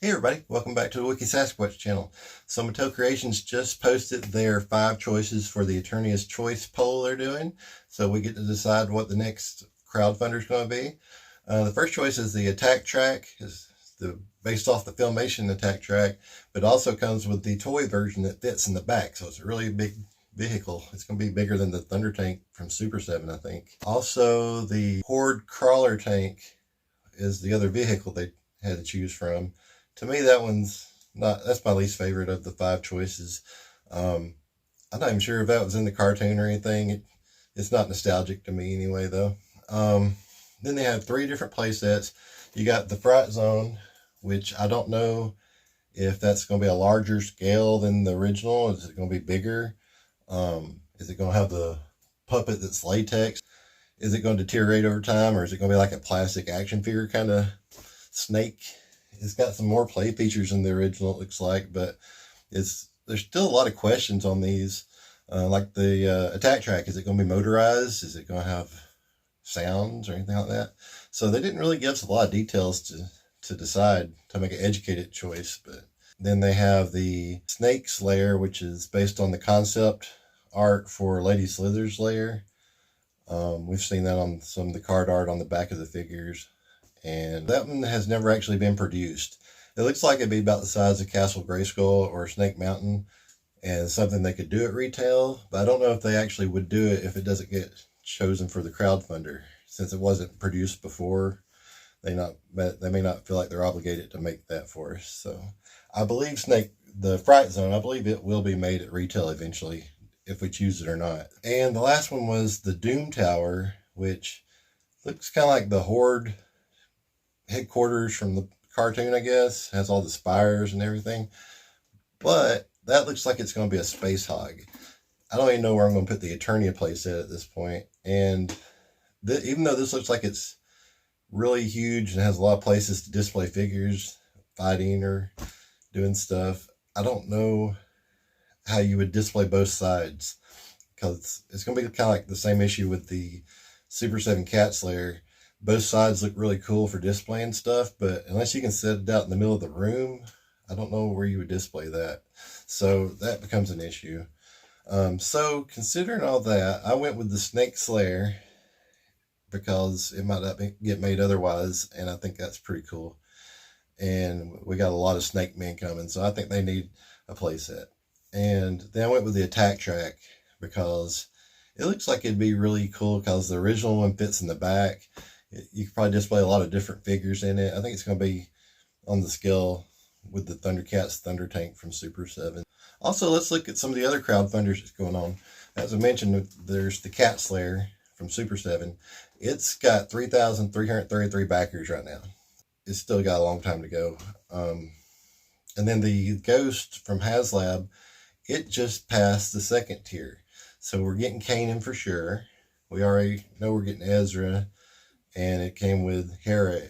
Hey everybody, welcome back to the Wiki Sasquatch channel. So Mattel Creations just posted their 5 choices for the Eternia's Choice poll they're doing. So we get to decide what the next crowdfunder is going to be. The first choice is the attack track, based off the Filmation attack track, but also comes with the toy version that fits in the back. So it's a really big vehicle. It's going to be bigger than the Thunder tank from Super 7, I think. Also, the Horde crawler tank is the other vehicle they had to choose from. To me, that's my least favorite of the 5 choices. I'm not even sure if that was in the cartoon or anything. It's not nostalgic to me anyway, though. Then they have 3 different play sets. You got the Fright Zone, which I don't know if that's going to be a larger scale than the original. Is it going to be bigger? Is it going to have the puppet that's latex? Is it going to deteriorate over time, or is it going to be like a plastic action figure kind of snake? It's got some more play features than the original, it looks like, but there's still a lot of questions on these. Like the attack track, is it going to be motorized? Is it going to have sounds or anything like that? So they didn't really give us a lot of details to decide, to make an educated choice. But then they have the Snake's Lair, which is based on the concept art for Lady Slither's Lair. We've seen that on some of the card art on the back of the figures. And that one has never actually been produced. It looks like it'd be about the size of Castle Grayskull or Snake Mountain, and something they could do at retail, but I don't know if they actually would do it if it doesn't get chosen for the crowdfunder. Since it wasn't produced before, they may not feel like they're obligated to make that for us. So I believe the Fright Zone, I believe it will be made at retail eventually, if we choose it or not. And the last one was the Doom Tower, which looks kind of like the Horde headquarters from the cartoon, I guess. Has all the spires and everything, but that looks like it's going to be a space hog. I don't even know where I'm going to put the Eternia playset at this point. And even though this looks like it's really huge and has a lot of places to display figures fighting or doing stuff, I don't know how you would display both sides, because it's going to be kind of like the same issue with the Super 7 Cats Lair. Both sides look really cool for displaying stuff, but unless you can set it out in the middle of the room, I don't know where you would display that. So that becomes an issue. So considering all that, I went with the Snake's Lair because it might not get made otherwise, and I think that's pretty cool. And we got a lot of snake men coming, so I think they need a playset. And then I went with the attack track because it looks like it'd be really cool because the original one fits in the back. You could probably display a lot of different figures in it. I think it's going to be on the scale with the Thundercats Thunder Tank from Super 7. Also, let's look at some of the other crowdfunders that's going on. As I mentioned, there's the Cat's Lair from Super 7. It's got 3,333 backers right now. It's still got a long time to go. And then the Ghost from HasLab, it just passed the 2nd tier. So we're getting Kanan for sure. We already know we're getting Ezra. And it came with Hera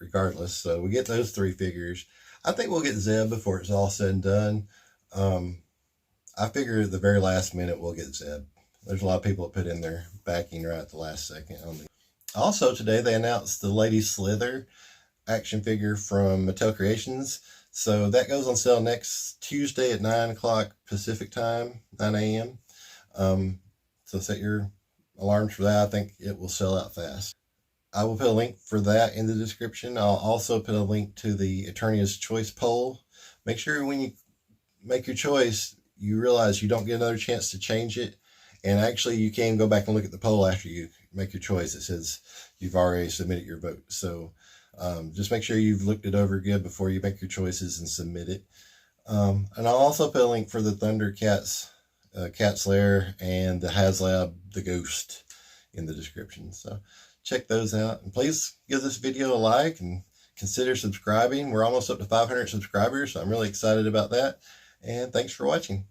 regardless. So we get those 3 figures. I think we'll get Zeb before it's all said and done. I figure at the very last minute we'll get Zeb. There's a lot of people that put in their backing right at the last second. Also today they announced the Lady Slither action figure from Mattel Creations. So that goes on sale next Tuesday at 9 o'clock Pacific time, 9 a.m. So set your alarms for that. I think it will sell out fast. I will put a link for that in the description. I'll also put a link to the Eternia's Choice poll. Make sure when you make your choice, you realize you don't get another chance to change it. And actually, you can go back and look at the poll after you make your choice. It says you've already submitted your vote. So just make sure you've looked it over good before you make your choices and submit it. And I'll also put a link for the Thundercats Cat's Lair and the HasLab The Ghost in the description. So check those out, and please give this video a like and consider subscribing. We're almost up to 500 subscribers, so I'm really excited about that. And thanks for watching.